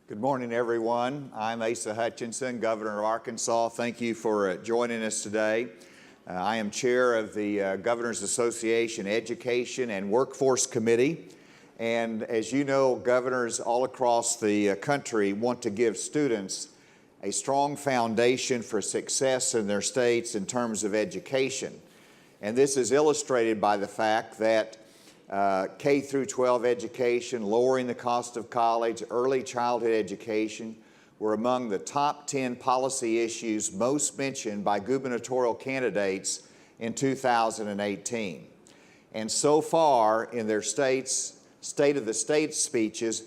Good morning, everyone. I'm Asa Hutchinson, Governor of Arkansas. Thank you for joining us today. I am chair of the Governors Association Education and Workforce Committee. And as you know, governors all across the country want to give students a strong foundation for success in their states in terms of education. And this is illustrated by the fact that K through 12 education, lowering the cost of college, early childhood education were among the top 10 policy issues most mentioned by gubernatorial candidates in 2018. And so far in their states, State of the State speeches,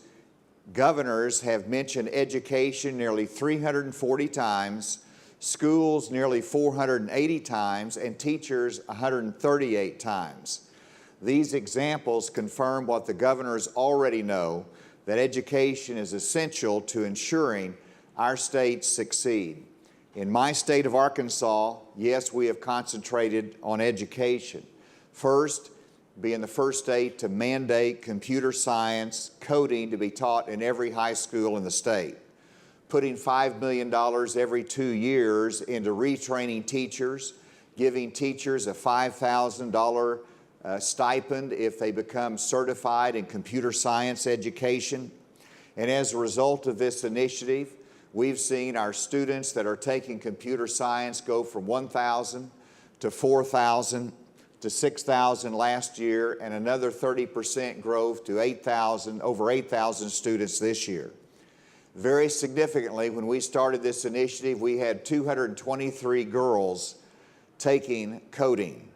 governors have mentioned education nearly 340 times, schools nearly 480 times, and teachers 138 times. These examples confirm what the governors already know, that education is essential to ensuring our states succeed. In my state of Arkansas, yes, we have concentrated on education. First, being the first state to mandate computer science, coding to be taught in every high school in the state. Putting $5 million every 2 years into retraining teachers, giving teachers a $5,000 stipend if they become certified in computer science education. And as a result of this initiative, we've seen our students that are taking computer science go from 1,000 to 4,000 to 6,000 last year, and another 30% growth to 8,000, over 8,000 students this year. Very significantly, when we started this initiative, we had 223 girls taking coding.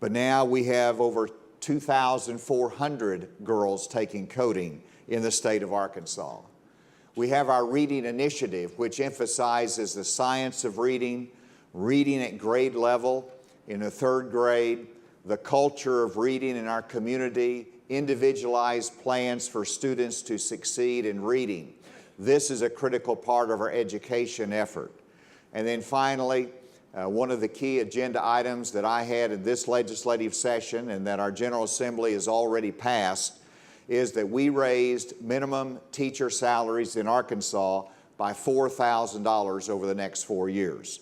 But now we have over 2,400 girls taking coding in the state of Arkansas. We have our reading initiative, which emphasizes the science of reading, reading at grade level in the 3rd grade, the culture of reading in our community, individualized plans for students to succeed in reading. This is a critical part of our education effort. And then finally, one of the key agenda items that I had in this legislative session and that our General Assembly has already passed is that we raised minimum teacher salaries in Arkansas by $4,000 over the next 4 years.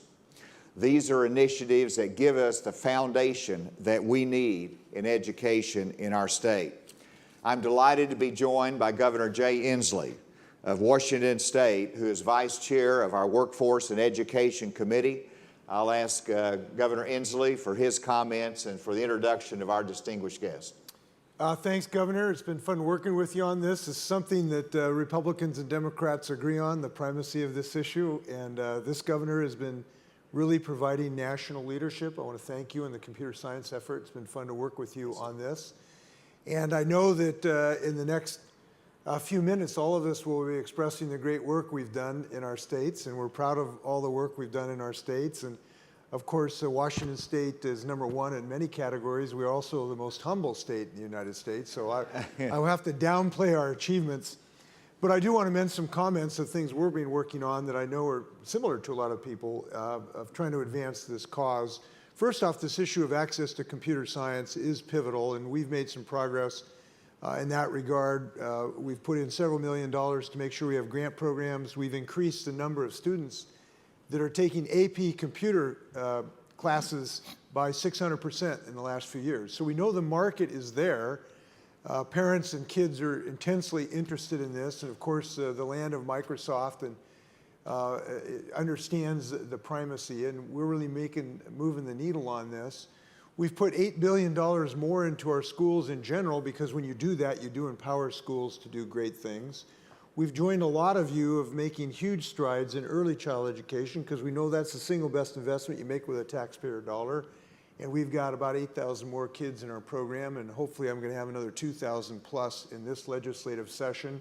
These are initiatives that give us the foundation that we need in education in our state. I'm delighted to be joined by Governor Jay Inslee of Washington State, who is Vice Chair of our Workforce and Education Committee. I'll ask Governor Inslee for his comments and for the introduction of our distinguished guest. Thanks, Governor. It's been fun working with you on this. It's something that Republicans and Democrats agree on, the primacy of this issue. And this governor has been really providing national leadership. I want to thank you in the computer science effort. It's been fun to work with you on this. And I know that in the next few minutes, all of us will be expressing the great work we've done in our states, and we're proud of all the work we've done in our states. And of course, Washington State is #1 in many categories. We're also the most humble state in the United States, so I will have to downplay our achievements. But I do want to mention some comments of things we've been working on that I know are similar to a lot of people of trying to advance this cause. First off, this issue of access to computer science is pivotal, and we've made some progress in that regard. We've put in several $1 million to make sure we have grant programs. We've increased the number of students that are taking AP computer classes by 600% in the last few years. So we know the market is there. Parents and kids are intensely interested in this, and of course the land of Microsoft and understands the primacy, and we're really moving the needle on this. We've put $8 billion more into our schools in general, because when you do that, you do empower schools to do great things. We've joined a lot of you of making huge strides in early child education, because we know that's the single best investment you make with a taxpayer dollar. And we've got about 8,000 more kids in our program, and hopefully I'm going to have another 2,000 plus in this legislative session.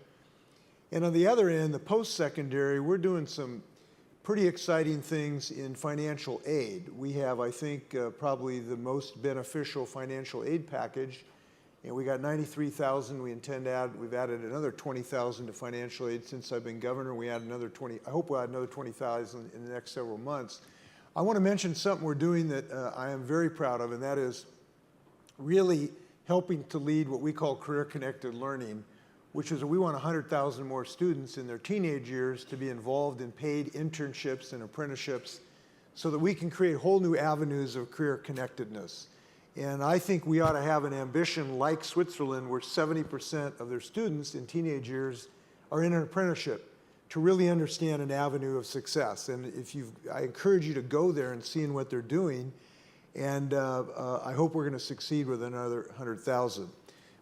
And on the other end, the post-secondary, we're doing some pretty exciting things in financial aid. We have, I think, probably the most beneficial financial aid package. And we got 93,000 we intend to add. We've added another 20,000 to financial aid since I've been governor. We add another 20, I hope we'll add another 20,000 in the next several months. I want to mention something we're doing that I am very proud of, and that is really helping to lead what we call career-connected learning, which is we want 100,000 more students in their teenage years to be involved in paid internships and apprenticeships so that we can create whole new avenues of career connectedness. And I think we ought to have an ambition like Switzerland, where 70% of their students in teenage years are in an apprenticeship, to really understand an avenue of success. And I encourage you to go there and see what they're doing. And I hope we're going to succeed with another 100,000.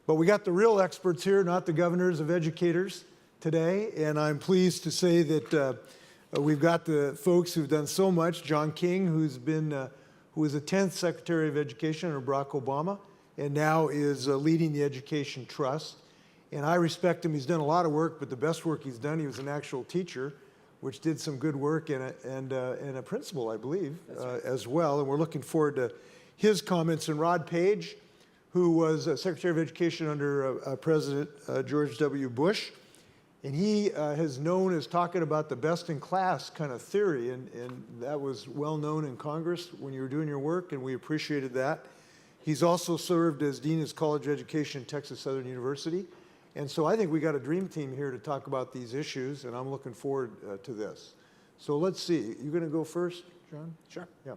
But we got the real experts here, not the governors of educators today. And I'm pleased to say that we've got the folks who've done so much. John King, who was the 10th Secretary of Education under Barack Obama, and now is leading the Education Trust. And I respect him. He's done a lot of work, but the best work he's done, he was an actual teacher, which did some good work, and a principal, I believe, as well. And we're looking forward to his comments. And Rod Paige, who was Secretary of Education under President George W. Bush. And he is known as talking about the best-in-class kind of theory, and that was well known in Congress when you were doing your work, and we appreciated that. He's also served as Dean of College of Education at Texas Southern University. And so I think we got a dream team here to talk about these issues, and I'm looking forward to this. So let's see. You going to go first, John? Sure. Yeah.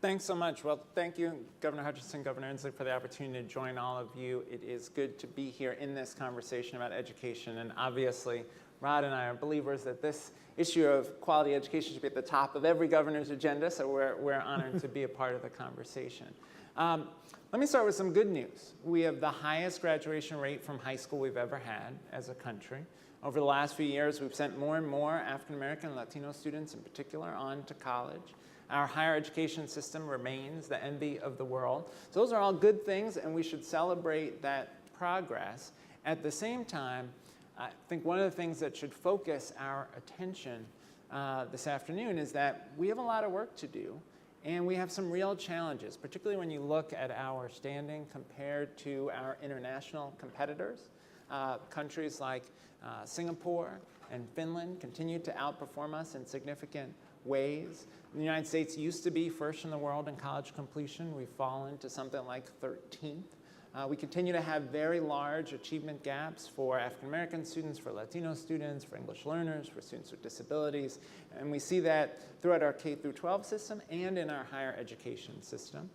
Thanks so much. Well, thank you, Governor Hutchinson, Governor Inslee, for the opportunity to join all of you. It is good to be here in this conversation about education. And obviously, Rod and I are believers that this issue of quality education should be at the top of every governor's agenda, so we're honored to be a part of the conversation. Let me start with some good news. We have the highest graduation rate from high school we've ever had as a country. Over the last few years, we've sent more and more African American and Latino students in particular on to college. Our higher education system remains the envy of the world. So those are all good things, and we should celebrate that progress. At the same time, I think one of the things that should focus our attention this afternoon is that we have a lot of work to do, and we have some real challenges, particularly when you look at our standing compared to our international competitors. Countries like Singapore and Finland continue to outperform us in significant ways. The United States used to be first in the world in college completion. We've fallen to something like 13th. We continue to have very large achievement gaps for African American students, for Latino students, for English learners, for students with disabilities. And we see that throughout our K through 12 system and in our higher education system.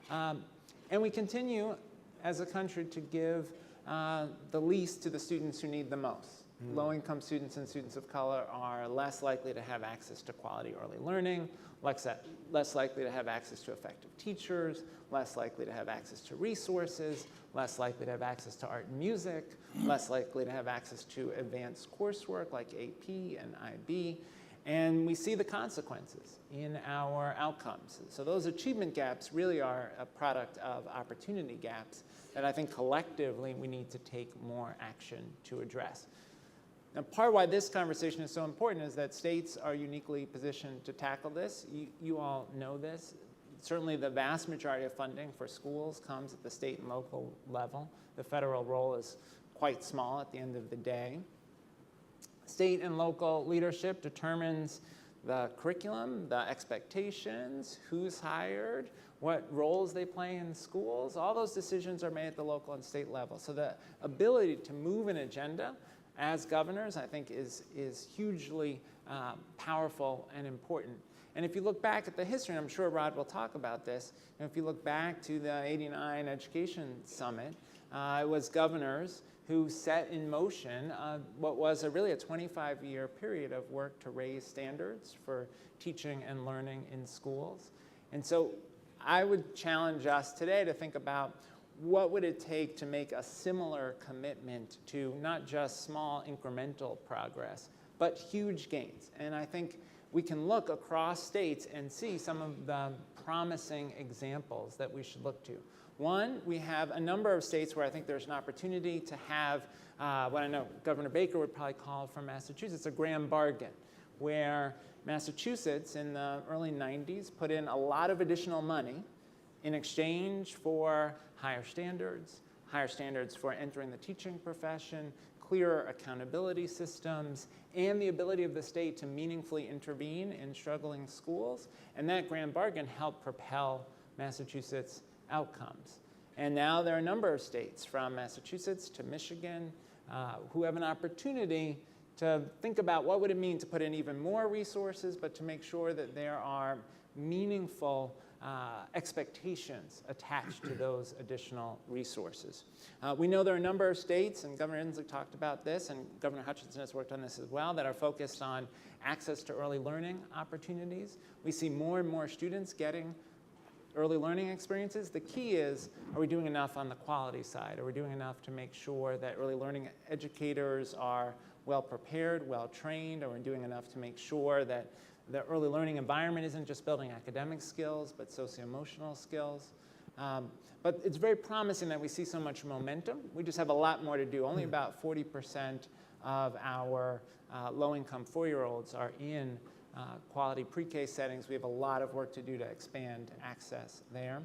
And we continue as a country to give the least to the students who need the most. Low-income students and students of color are less likely to have access to quality early learning, less likely to have access to effective teachers, less likely to have access to resources, less likely to have access to art and music, less likely to have access to advanced coursework like AP and IB. And we see the consequences in our outcomes. So those achievement gaps really are a product of opportunity gaps that I think collectively we need to take more action to address. Now, part of why this conversation is so important is that states are uniquely positioned to tackle this. You all know this. Certainly the vast majority of funding for schools comes at the state and local level. The federal role is quite small at the end of the day. State and local leadership determines the curriculum, the expectations, who's hired, what roles they play in schools. All those decisions are made at the local and state level. So the ability to move an agenda as governors, I think, is hugely powerful and important. And if you look back at the history, and I'm sure Rod will talk about this, and if you look back to the '89 Education Summit, it was governors who set in motion what was really a 25-year period of work to raise standards for teaching and learning in schools. And so I would challenge us today to think about what would it take to make a similar commitment to not just small incremental progress, but huge gains. And I think we can look across states and see some of the promising examples that we should look to. One, we have a number of states where I think there's an opportunity to have what I know Governor Baker would probably call from Massachusetts a grand bargain, where Massachusetts in the early 90s put in a lot of additional money in exchange for higher standards for entering the teaching profession, clearer accountability systems, and the ability of the state to meaningfully intervene in struggling schools. And that grand bargain helped propel Massachusetts outcomes. And now there are a number of states, from Massachusetts to Michigan, who have an opportunity to think about what would it mean to put in even more resources, but to make sure that there are meaningful expectations attached to those additional resources. We know there are a number of states, and Governor Inslee talked about this, and Governor Hutchinson has worked on this as well, that are focused on access to early learning opportunities. We see more and more students getting early learning experiences. The key is, are we doing enough on the quality side? Are we doing enough to make sure that early learning educators are well prepared, well trained? Are we doing enough to make sure that the early learning environment isn't just building academic skills, but socio-emotional skills? But it's very promising that we see so much momentum. We just have a lot more to do. Only about 40% of our low-income 4-year-olds are in quality pre-K settings. We have a lot of work to do to expand access there.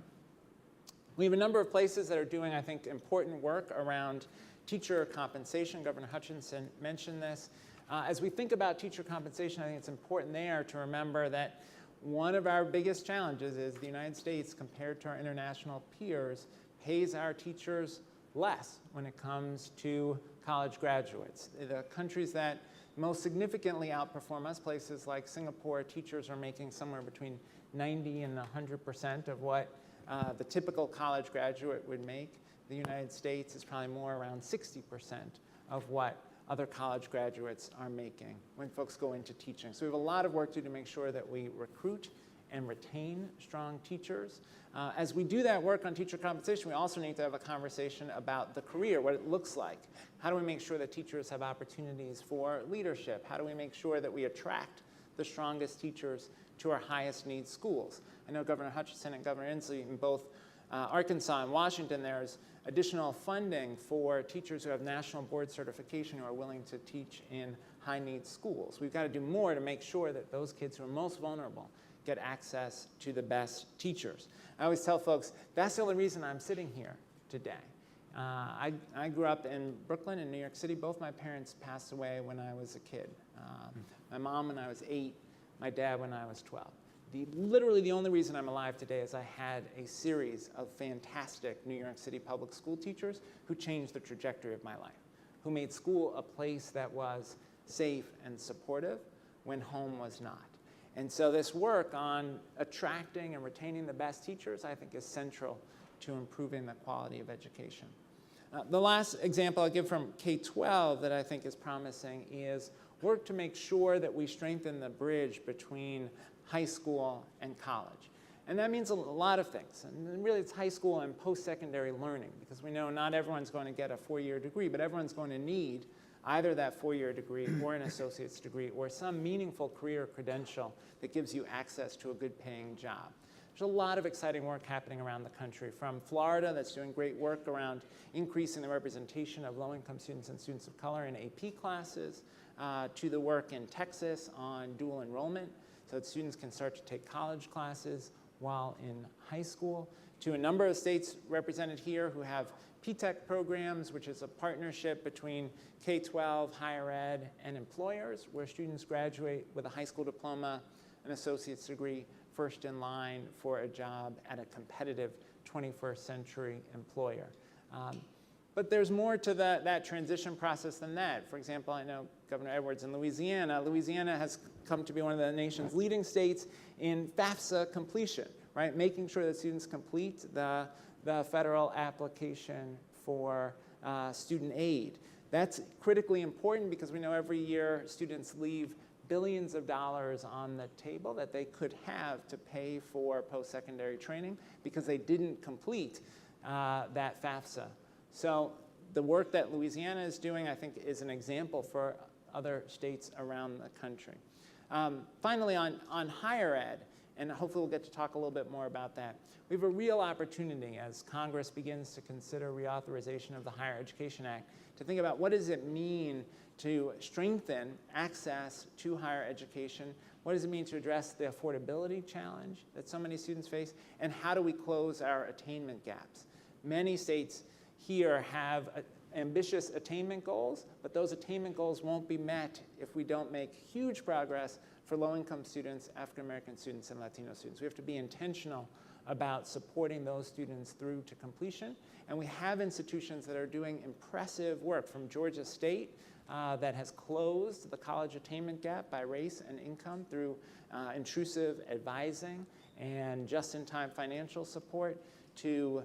We have a number of places that are doing, I think, important work around teacher compensation. Governor Hutchinson mentioned this. As we think about teacher compensation, I think it's important there to remember that one of our biggest challenges is the United States, compared to our international peers, pays our teachers less when it comes to college graduates. The countries that most significantly outperform us, places like Singapore, teachers are making somewhere between 90 and 100% of what the typical college graduate would make. The United States is probably more around 60% of what other college graduates are making when folks go into teaching. So we have a lot of work to do to make sure that we recruit and retain strong teachers. As we do that work on teacher compensation, we also need to have a conversation about the career, what it looks like. How do we make sure that teachers have opportunities for leadership? How do we make sure that we attract the strongest teachers to our highest need schools? I know Governor Hutchinson and Governor Inslee in both Arkansas and Washington, there's additional funding for teachers who have national board certification who are willing to teach in high-need schools. We've got to do more to make sure that those kids who are most vulnerable get access to the best teachers. I always tell folks, that's the only reason I'm sitting here today. I grew up in Brooklyn and New York City. Both my parents passed away when I was a kid. My mom when I was 8, my dad when I was 12. Literally the only reason I'm alive today is I had a series of fantastic New York City public school teachers who changed the trajectory of my life, who made school a place that was safe and supportive when home was not. And so this work on attracting and retaining the best teachers, I think, is central to improving the quality of education. The last example I'll give from K-12 that I think is promising is work to make sure that we strengthen the bridge between high school and college. And that means a lot of things. And really it's high school and post-secondary learning, because we know not everyone's going to get a 4-year degree, but everyone's going to need either that 4-year degree or an associate's degree or some meaningful career credential that gives you access to a good paying job. There's a lot of exciting work happening around the country, from Florida that's doing great work around increasing the representation of low-income students and students of color in AP classes, to the work in Texas on dual enrollment, so that students can start to take college classes while in high school, to a number of states represented here who have P-TECH programs, which is a partnership between K-12, higher ed, and employers, where students graduate with a high school diploma, an associate's degree, first in line for a job at a competitive 21st century employer. But there's more to that transition process than that. For example, I know Governor Edwards in Louisiana. Louisiana has come to be one of the nation's leading states in FAFSA completion, right? Making sure that students complete the federal application for student aid. That's critically important because we know every year students leave billions of dollars on the table that they could have to pay for post-secondary training because they didn't complete that FAFSA. So the work that Louisiana is doing, I think, is an example for other states around the country. Finally, on higher ed, and hopefully we'll get to talk a little bit more about that, we have a real opportunity as Congress begins to consider reauthorization of the Higher Education Act to think about what does it mean to strengthen access to higher education, what does it mean to address the affordability challenge that so many students face, and how do we close our attainment gaps? Many states here have ambitious attainment goals, but those attainment goals won't be met if we don't make huge progress for low-income students, African-American students, and Latino students. We have to be intentional about supporting those students through to completion. And we have institutions that are doing impressive work, from Georgia State that has closed the college attainment gap by race and income through intrusive advising and just-in-time financial support, to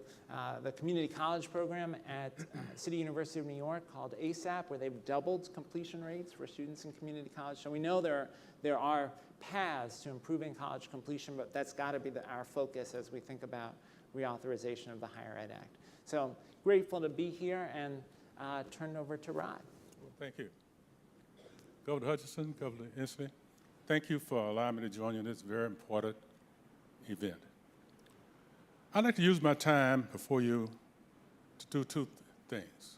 the community college program at City University of New York called ASAP, where they've doubled completion rates for students in community college. So we know there are paths to improving college completion, but that's got to be our focus as we think about reauthorization of the Higher Ed Act. So grateful to be here, and turn it over to Rod. Well, thank you. Governor Hutchinson, Governor Inslee, thank you for allowing me to join you in this very important event. I'd like to use my time before you to do two things.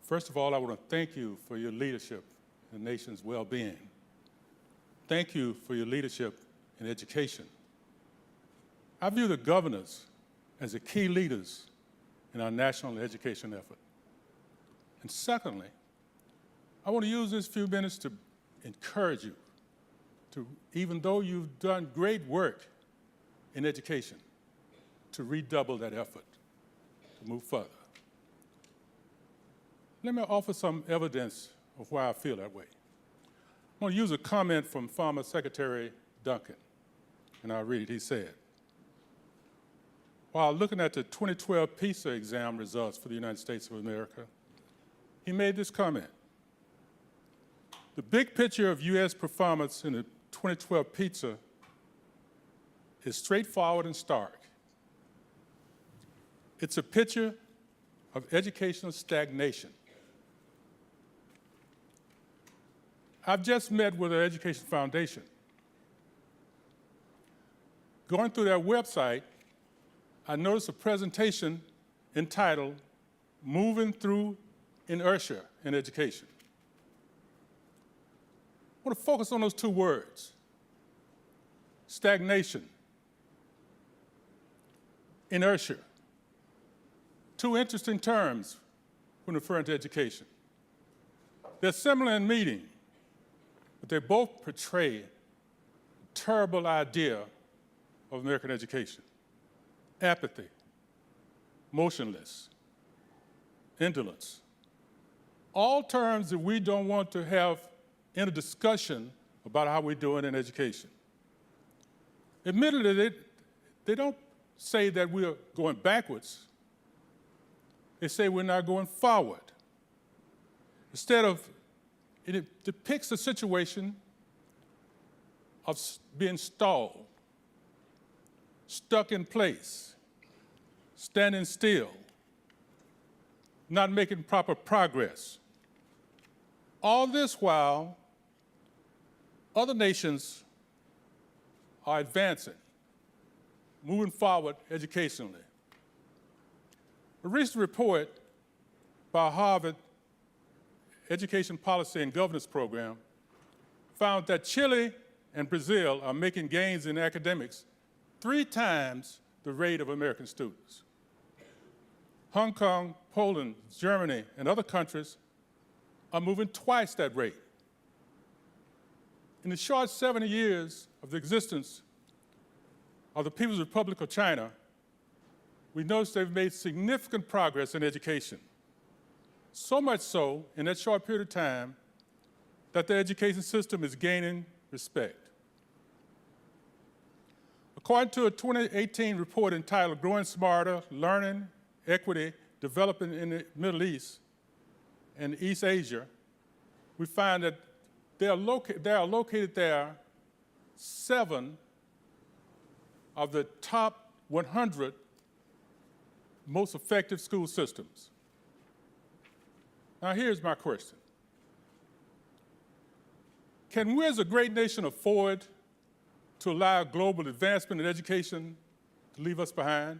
First of all, I want to thank you for your leadership in the nation's well-being. Thank you for your leadership in education. I view the governors as the key leaders in our national education effort. And secondly, I want to use this few minutes to encourage you to, even though you've done great work in education, to redouble that effort, to move further. Let me offer some evidence of why I feel that way. I'm going to use a comment from former Secretary Duncan, and I'll read it. He said, while looking at the 2012 PISA exam results for the United States of America, he made this comment: the big picture of U.S. performance in the 2012 PISA is straightforward and stark. It's a picture of educational stagnation. I've just met with an education foundation. Going through their website, I noticed a presentation entitled Moving Through Inertia in Education. I want to focus on those two words: stagnation, inertia. Two interesting terms when referring to education. They're similar in meaning, but they both portray a terrible idea of American education: apathy, motionless, indolence. All terms that we don't want to have in a discussion about how we're doing in education. Admittedly, they don't say that we're going backwards. They say we're not going forward. Instead of, it depicts a situation of being stalled, stuck in place, standing still, not making proper progress. All this while other nations are advancing, moving forward educationally. A recent report by Harvard Education Policy and Governance Program found that Chile and Brazil are making gains in academics 3 times the rate of American students. Hong Kong, Poland, Germany, and other countries are moving twice that rate. In the short 70 years of the existence of the People's Republic of China, we noticed they've made significant progress in education. So much so, in that short period of time, that the education system is gaining respect. According to a 2018 report entitled Growing Smarter, Learning, Equity, Developing in the Middle East and East Asia, we find that there are located there 7 of the top 100 most effective school systems. Now here's my question. Can we as a great nation afford to allow global advancement in education to leave us behind?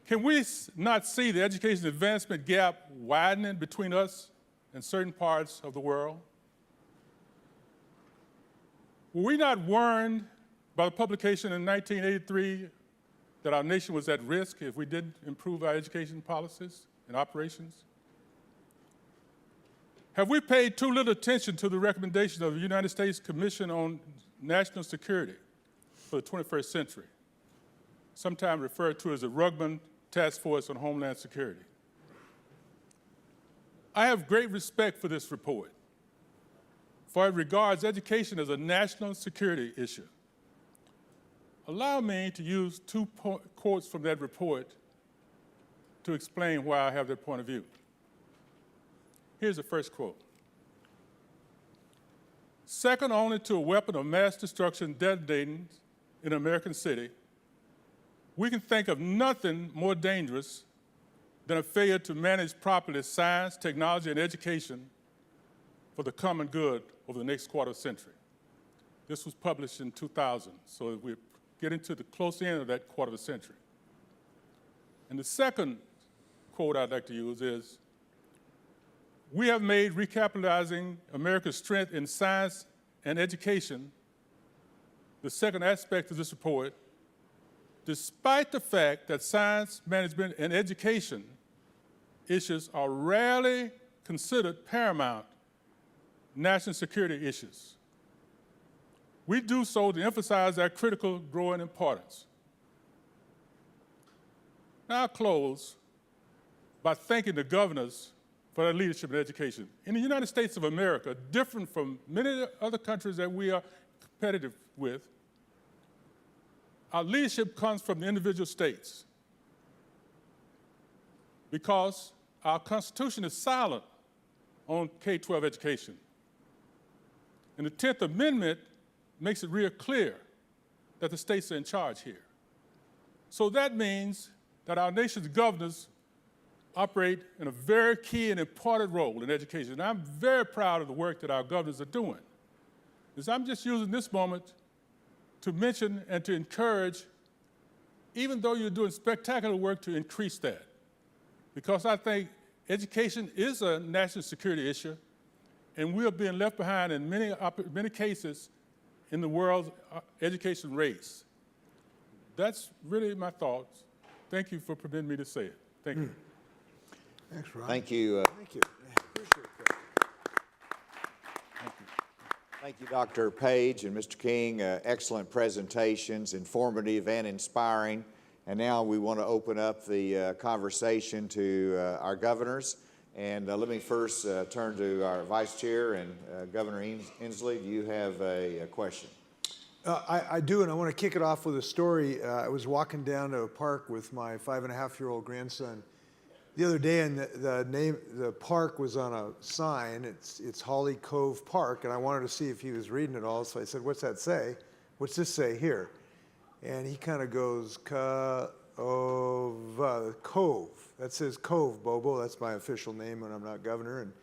Can we not see the education advancement gap widening between us and certain parts of the world? Were we not warned by the publication in 1983 that our nation was at risk if we didn't improve our education policies and operations? Have we paid too little attention to the recommendations of the United States Commission on National Security for the 21st century, sometimes referred to as the Rugman Task Force on Homeland Security. I have great respect for this report, for it regards education as a national security issue. Allow me to use two quotes from that report to explain why I have that point of view. Here's the first quote. Second only to a weapon of mass destruction detonating in an American city, we can think of nothing more dangerous than a failure to manage properly science, technology, and education for the common good over the next quarter century. This was published in 2000, so we're getting to the close end of that quarter of a century. And the second quote I'd like to use is, we have made recapitalizing America's strength in science and education the second aspect of this report, despite the fact that science, management, and education issues are rarely considered paramount national security issues. We do so to emphasize their critical growing importance. Now I'll close by thanking the governors for their leadership in education. In the United States of America, different from many other countries that we are competitive with, our leadership comes from the individual states because our Constitution is silent on K-12 education. And the 10th Amendment makes it real clear that the states are in charge here. So that means that our nation's governors operate in a very key and important role in education. And I'm very proud of the work that our governors are doing. I'm just using this moment to mention and to encourage, even though you're doing spectacular work, to increase that. Because I think education is a national security issue, and we are being left behind in many cases in the world's education race. That's really my thoughts. Thank you for permitting me to say it. Thank you. Thanks, Ron. Thank you. Thank you. Appreciate that. Thank you, Dr. Paige and Mr. King. Excellent presentations, informative and inspiring. And now we want to open up the conversation to our governors. And let me first turn to our Vice Chair and Governor Inslee. Do you have a question? I do, and I want to kick it off with a story. I was walking down to a park with my 5.5-year-old grandson the other day, and the park was on a sign. It's Holly Cove Park, and I wanted to see if he was reading it all. So I said, "What's that say? What's this say here?" And he kind of goes, Cove. That says Cove, Bobo. That's my official name when I'm not governor.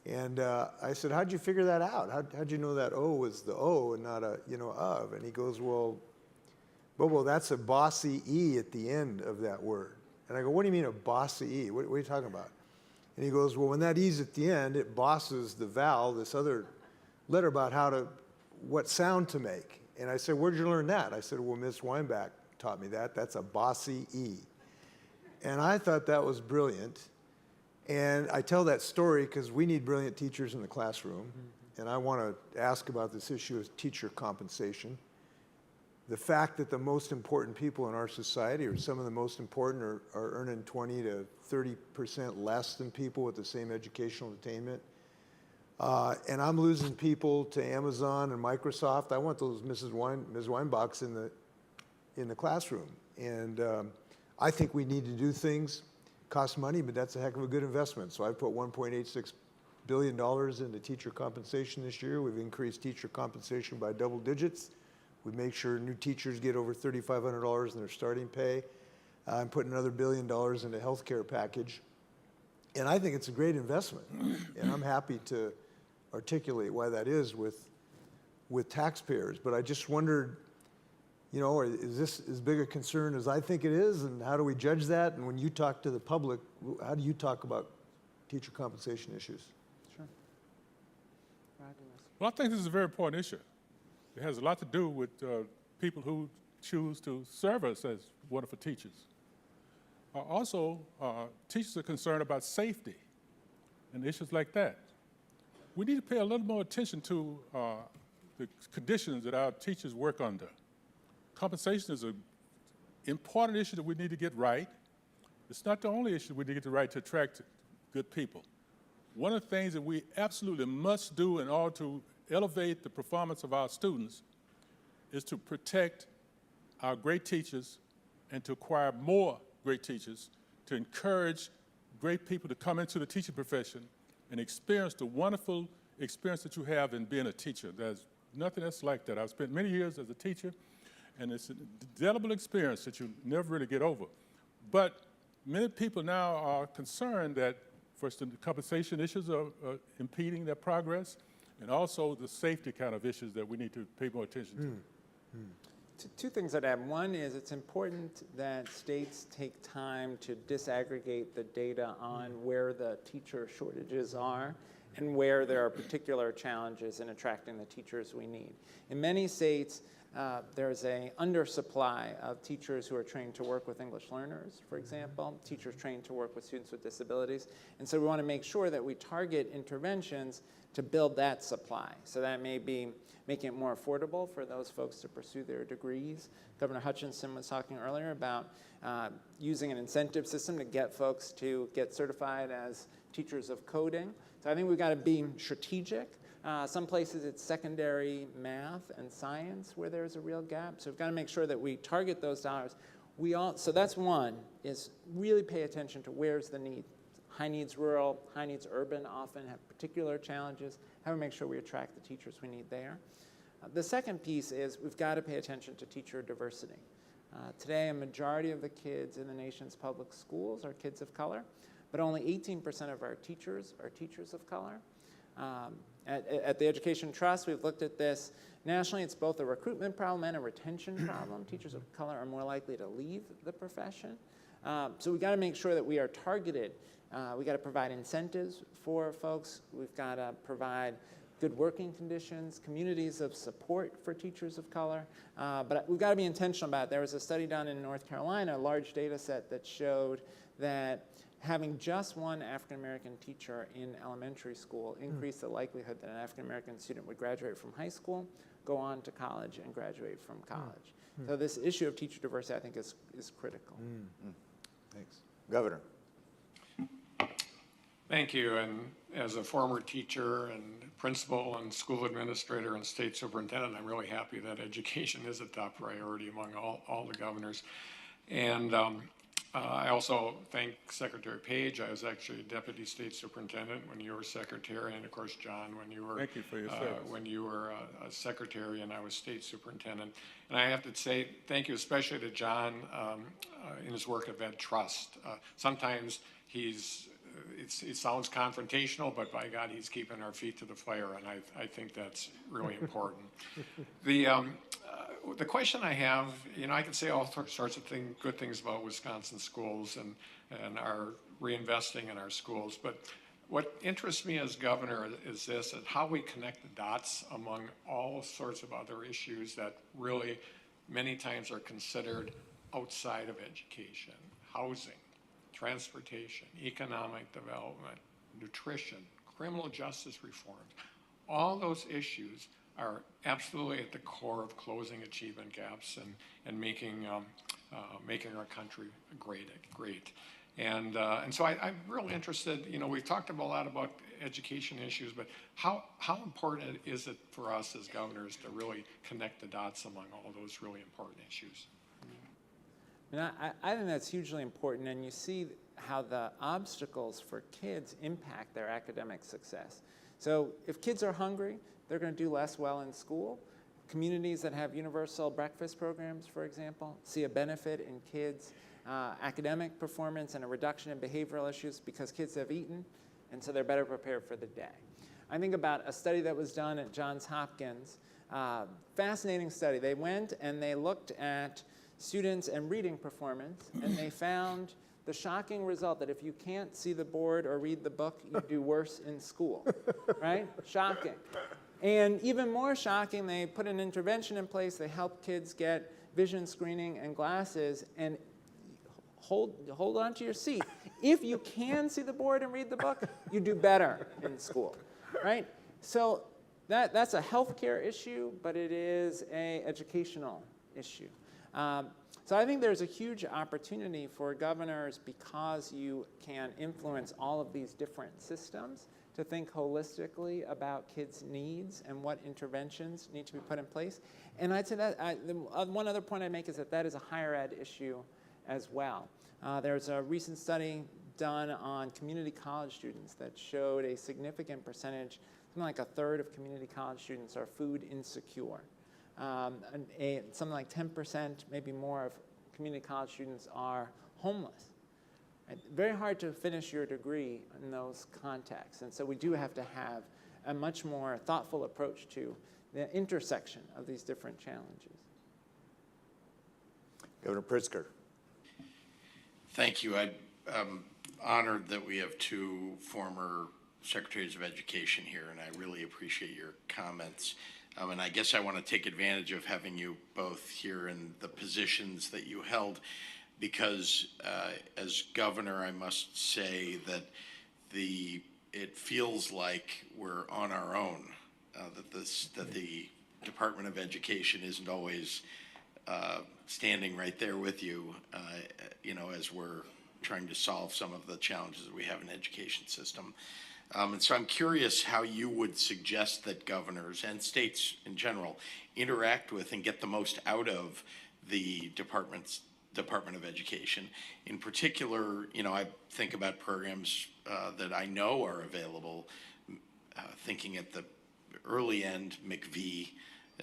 And I said, "How'd you figure that out? How'd you know that O was the O and not a of?" And he goes, "Well, Bobo, that's a bossy E at the end of that word." And I go, "What do you mean a bossy E? What are you talking about?" And he goes, "Well, when that E's at the end, it bosses the vowel, this other letter about what sound to make." And I said, "Where'd you learn that?" I said, "Well, Miss Weinbach taught me that. That's a bossy E." And I thought that was brilliant. And I tell that story because we need brilliant teachers in the classroom. Mm-hmm. And I want to ask about this issue of teacher compensation. The fact that the most important people in our society, or some of the most important, are earning 20 to 30% less than people with the same educational attainment. And I'm losing people to Amazon and Microsoft. I want those Ms. Weinbachs in the classroom. And I think we need to do things. Cost money, but that's a heck of a good investment. So I've put $1.86 billion into teacher compensation this year. We've increased teacher compensation by double digits. We make sure new teachers get over $3,500 in their starting pay. I'm putting another $1 billion in a health care package. And I think it's a great investment. And I'm happy to articulate why that is with taxpayers. But I just wondered, is this as big a concern as I think it is? And how do we judge that? And when you talk to the public, how do you talk about teacher compensation issues? Sure. Well, I think this is a very important issue. It has a lot to do with people who choose to serve us as wonderful teachers. Also, teachers are concerned about safety and issues like that. We need to pay a little more attention to the conditions that our teachers work under. compensation is an important issue that we need to get right. It's not the only issue we need to get right to attract good people. One of the things that we absolutely must do in order to elevate the performance of our students is to protect our great teachers and to acquire more great teachers, to encourage great people to come into the teaching profession and experience the wonderful experience that you have in being a teacher. There's nothing else like that. I've spent many years as a teacher, and it's an indelible experience that you never really get over. But many people now are concerned that, first, the compensation issues are impeding their progress, and also the safety kind of issues that we need to pay more attention to. Two things I'd add. One is it's important that states take time to disaggregate the data on where the teacher shortages are and where there are particular challenges in attracting the teachers we need. In many states, there's an undersupply of teachers who are trained to work with English learners, for example, teachers trained to work with students with disabilities. And so we want to make sure that we target interventions to build that supply. So that may be making it more affordable for those folks to pursue their degrees. Governor Hutchinson was talking earlier about using an incentive system to get folks to get certified as teachers of coding. So I think we've got to be strategic. Some places it's secondary math and science where there's a real gap. So we've got to make sure that we target those dollars. So that's one, is really pay attention to where's the need. High needs rural, high needs urban often have particular challenges. How do we make sure we attract the teachers we need there? The second piece is we've got to pay attention to teacher diversity. Today, a majority of the kids in the nation's public schools are kids of color, but only 18% of our teachers are teachers of color. At the Education Trust, we've looked at this nationally. It's both a recruitment problem and a retention problem. Teachers of color are more likely to leave the profession. So we've got to make sure that we are targeted. We've got to provide incentives for folks. We've got to provide good working conditions, communities of support for teachers of color. But we've got to be intentional about it. There was a study done in North Carolina, a large data set that showed that having just one African-American teacher in elementary school increased the likelihood that an African-American student would graduate from high school, go on to college, and graduate from college. So this issue of teacher diversity, I think, is critical. Thanks. Governor. Thank you. And as a former teacher and principal and school administrator and state superintendent, I'm really happy that education is a top priority among all the governors. And I also thank Secretary Paige. I was actually deputy state superintendent when you were secretary, and of course, John, when you were Thank you for your service. when you were a secretary and I was state superintendent. And I have to say thank you especially to John in his work at Ed Trust. Sometimes it sounds confrontational, but by God, he's keeping our feet to the fire, and I think that's really important. The question I have, I can say all sorts of good things about Wisconsin schools and our reinvesting in our schools, but what interests me as governor is this, and how we connect the dots among all sorts of other issues that really many times are considered outside of education: housing, transportation, economic development, nutrition, criminal justice reform. All those issues are absolutely at the core of closing achievement gaps and making our country great. And so I'm really interested, we've talked a lot about education issues, but how important is it for us as governors to really connect the dots among all those really important issues? And I think that's hugely important, and you see how the obstacles for kids impact their academic success. So if kids are hungry, they're going to do less well in school. Communities that have universal breakfast programs, for example, see a benefit in kids' academic performance and a reduction in behavioral issues because kids have eaten, and so they're better prepared for the day. I think about a study that was done at Johns Hopkins, fascinating study. They went and they looked at students and reading performance, and they found the shocking result that if you can't see the board or read the book, you do worse in school, right? Shocking. And even more shocking, they put an intervention in place. They helped kids get vision screening and glasses, and hold on to your seat. If you can see the board and read the book, you do better in school, right? So that's a healthcare issue, but it is an educational issue. So I think there's a huge opportunity for governors, because you can influence all of these different systems, to think holistically about kids' needs and what interventions need to be put in place. And I'd say that one other point I'd make is that that is a higher ed issue as well. There's a recent study done on community college students that showed a significant percentage, something like a third of community college students are food insecure. Something like 10%, maybe more, of community college students are homeless. Right? Very hard to finish your degree in those contexts. And so we do have to have a much more thoughtful approach to the intersection of these different challenges. Governor Pritzker. Thank you. I'm honored that we have two former secretaries of education here, and I really appreciate your comments. And I guess I want to take advantage of having you both here in the positions that you held, because as governor, I must say that it feels like we're on our own, that the Department of Education isn't always standing right there with you, as we're trying to solve some of the challenges that we have in the education system. And so I'm curious how you would suggest that governors and states in general interact with and get the most out of the Department of Education. In particular, I think about programs that I know are available, thinking at the early end, McV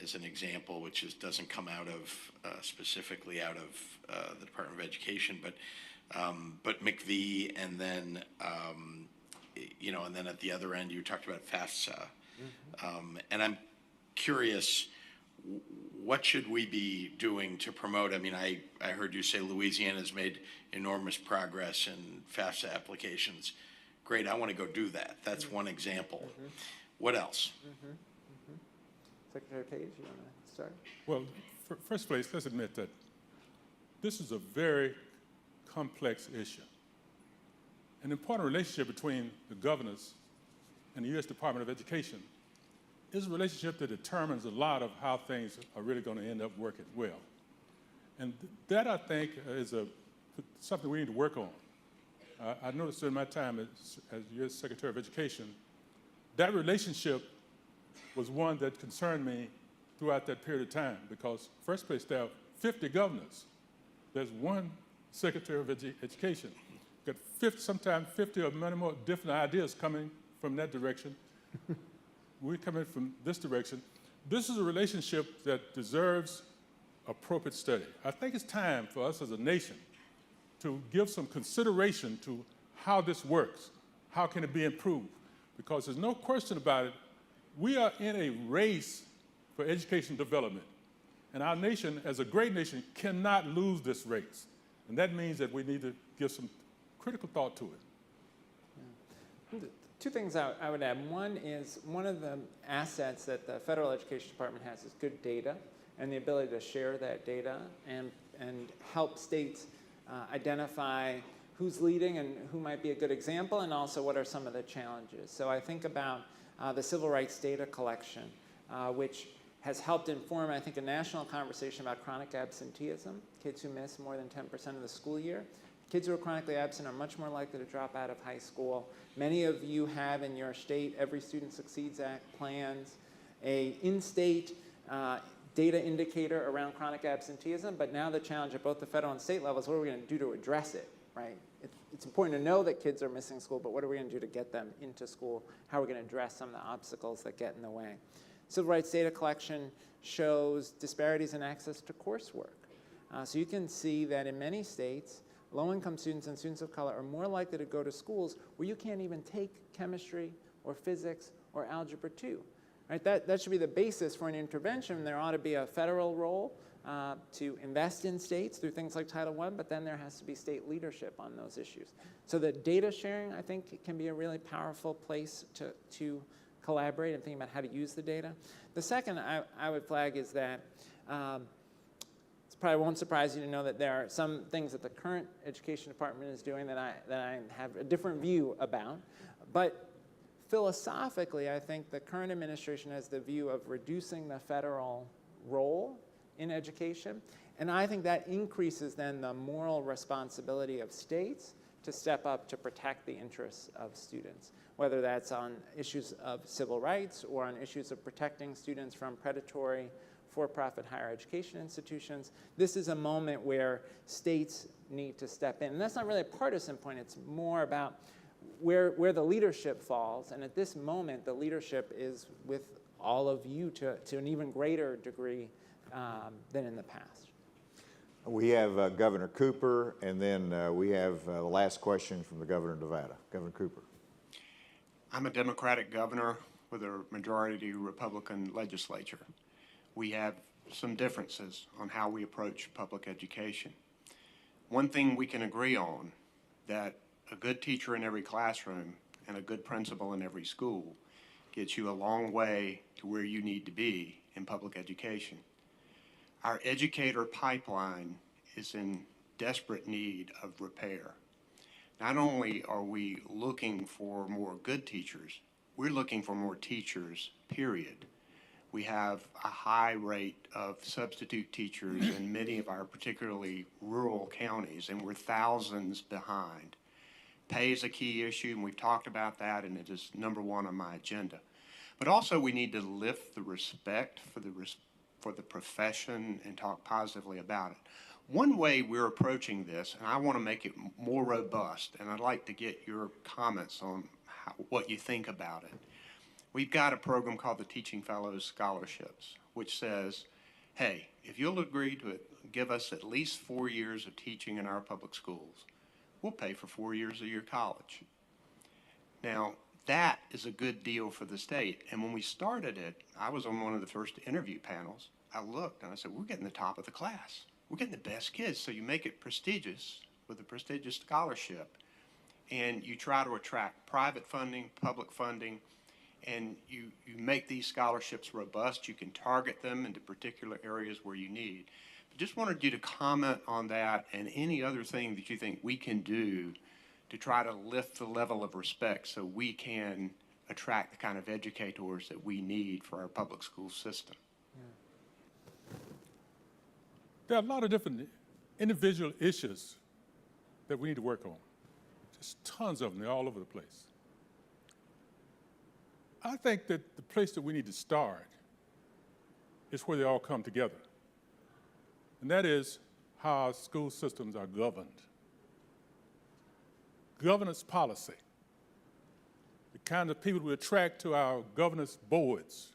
as an example, which doesn't come out of specifically out of the Department of Education, but McV, and then and then at the other end you talked about FAFSA, and I'm curious, what should we be doing to promote? I mean, I heard you say Louisiana has made enormous progress in FAFSA applications. Great, I want to go do that. That's one example. What else? Secretary Paige, you want to start? Well, first place, let's admit that this is a very complex issue. An important relationship between the governors and the U.S. Department of Education is a relationship that determines a lot of how things are really going to end up working well. And that, I think, is something we need to work on. I noticed during my time as U.S. Secretary of Education, that relationship was one that concerned me throughout that period of time, because first place there are 50 governors. There's one Secretary of Education. Got sometimes 50 or many more different ideas coming from that direction. We're coming from this direction. This is a relationship that deserves appropriate study. I think it's time for us as a nation to give some consideration to how this works. How can it be improved? Because there's no question about it. We are in a race for education development. And our nation, as a great nation, cannot lose this race. And that means that we need to give some critical thought to it. Two things I would add. One is, one of the assets that the Federal Education Department has is good data and the ability to share that data and help states identify who's leading and who might be a good example, and also what are some of the challenges. So I think about the civil rights data collection, which has helped inform, I think, a national conversation about chronic absenteeism, kids who miss more than 10% of the school year. Kids who are chronically absent are much more likely to drop out of high school. Many of you have in your state Every Student Succeeds Act plans, a in-state data indicator around chronic absenteeism, but now the challenge at both the federal and state levels, what are we going to do to address it, right? It's important to know that kids are missing school, but what are we going to do to get them into school? How are we going to address some of the obstacles that get in the way? Civil rights data collection shows disparities in access to coursework. So you can see that in many states, low-income students and students of color are more likely to go to schools where you can't even take chemistry or physics or algebra 2. Right? That should be the basis for an intervention. There ought to be a federal role to invest in states through things like Title I, but then there has to be state leadership on those issues. So the data sharing, I think, can be a really powerful place to collaborate and think about how to use the data. The second I would flag is that it probably won't surprise you to know that there are some things that the current education department is doing that I have a different view about. But philosophically, I think the current administration has the view of reducing the federal role in education And I think that increases then the moral responsibility of states to step up to protect the interests of students, whether that's on issues of civil rights or on issues of protecting students from predatory for-profit higher education institutions. This is a moment where states need to step in. And that's not really a partisan point. It's more about where the leadership falls. And at this moment, the leadership is with all of you to an even greater degree than in the past. We have Governor Cooper, and then we have the last question from the Governor of Nevada. Governor Cooper. I'm a Democratic governor with a majority Republican legislature. We have some differences on how we approach public education. One thing we can agree on, that a good teacher in every classroom and a good principal in every school gets you a long way to where you need to be in public education. Our educator pipeline is in desperate need of repair. Not only are we looking for more good teachers, we're looking for more teachers, period. We have a high rate of substitute teachers in many of our particularly rural counties, and we're thousands behind. Pay is a key issue, and we've talked about that, and it is number one on my agenda. But also we need to lift the respect for the profession and talk positively about it. One way we're approaching this, and I want to make it more robust, and I'd like to get your comments on what you think about it. We've got a program called the Teaching Fellows Scholarships, which says, hey, if you'll agree to give us at least 4 years of teaching in our public schools, we'll pay for 4 years of your college. Now, that is a good deal for the state. And when we started it, I was on one of the first interview panels. I looked and I said, we're getting the top of the class. We're getting the best kids. So you make it prestigious with a prestigious scholarship. And you try to attract private funding, public funding, and you make these scholarships robust. You can target them into particular areas where you need. But just wanted you to comment on that and any other thing that you think we can do to try to lift the level of respect so we can attract the kind of educators that we need for our public school system. There are a lot of different individual issues that we need to work on. Just tons of them, they're all over the place. I think that the place that we need to start is where they all come together. And that is how our school systems are governed. Governance policy, the kind of people we attract to our governance boards,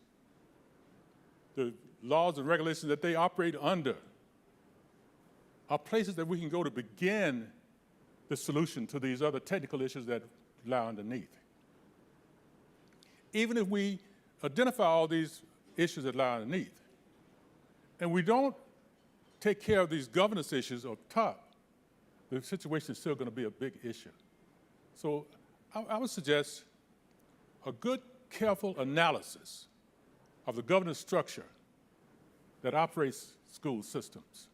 the laws and regulations that they operate under, are places that we can go to begin the solution to these other technical issues that lie underneath. Even if we identify all these issues that lie underneath, and we don't take care of these governance issues up top, the situation is still going to be a big issue. So I would suggest a good, careful analysis of the governance structure that operates school systems,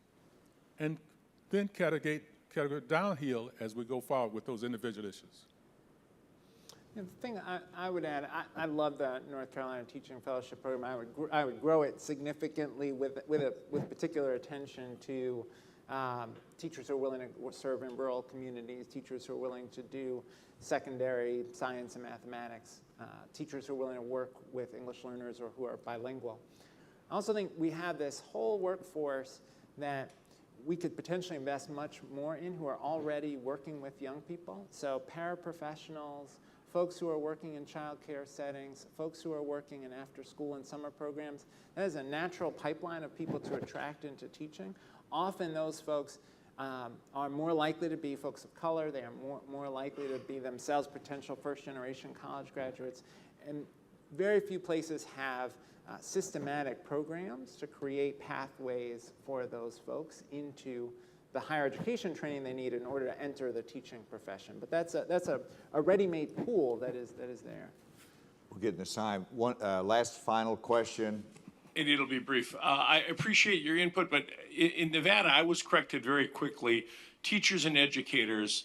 and then category downhill as we go forward with those individual issues. The thing I would add, I love the North Carolina Teaching Fellowship Program. I would grow it significantly with particular attention to teachers who are willing to serve in rural communities, teachers who are willing to do secondary science and mathematics, teachers who are willing to work with English learners or who are bilingual. I also think we have this whole workforce that we could potentially invest much more in who are already working with young people. So paraprofessionals, folks who are working in child care settings, folks who are working in after-school and summer programs. That is a natural pipeline of people to attract into teaching. Often those folks are more likely to be folks of color. They are more likely to be themselves potential first-generation college graduates. And very few places have systematic programs to create pathways for those folks into the higher education training they need in order to enter the teaching profession. But that's a ready-made pool that is there. We're getting this time. One last final question. And it'll be brief. I appreciate your input, but in Nevada, I was corrected very quickly. Teachers and educators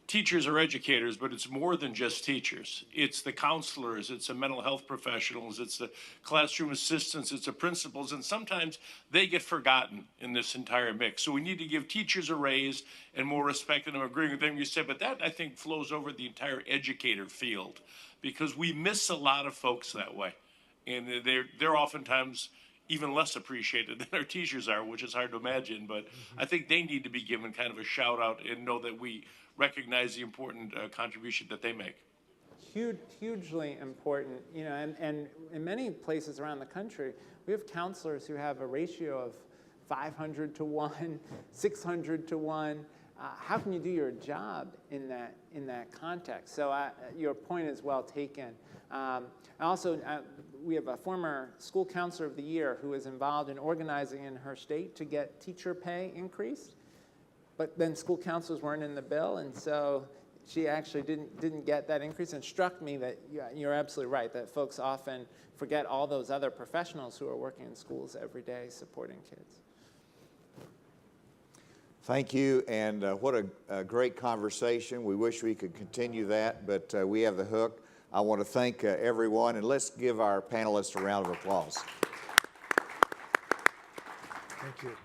teachers are educators, but it's more than just teachers. It's the counselors, it's the mental health professionals, it's the classroom assistants, it's the principals, and sometimes they get forgotten in this entire mix. So we need to give teachers a raise and more respect, and I'm agreeing with everything you said, but that I think flows over the entire educator field, because we miss a lot of folks that way. And they're oftentimes even less appreciated than our teachers are, which is hard to imagine, but I think they need to be given kind of a shout out and know that we recognize the important contribution that they make. Hugely important, you know, and in many places around the country, we have counselors who have a ratio of 500 to 1, 600 to 1. How can you do your job in that context? So your point is well taken. Also, we have a former school counselor of the year who is involved in organizing in her state to get teacher pay increased. But then school counselors weren't in the bill, and so she actually didn't get that increase. And it struck me that you're absolutely right, that folks often forget all those other professionals who are working in schools every day supporting kids. Thank you, and what a great conversation. We wish we could continue that, but we have the hook. I want to thank everyone, and let's give our panelists a round of applause. Thank you.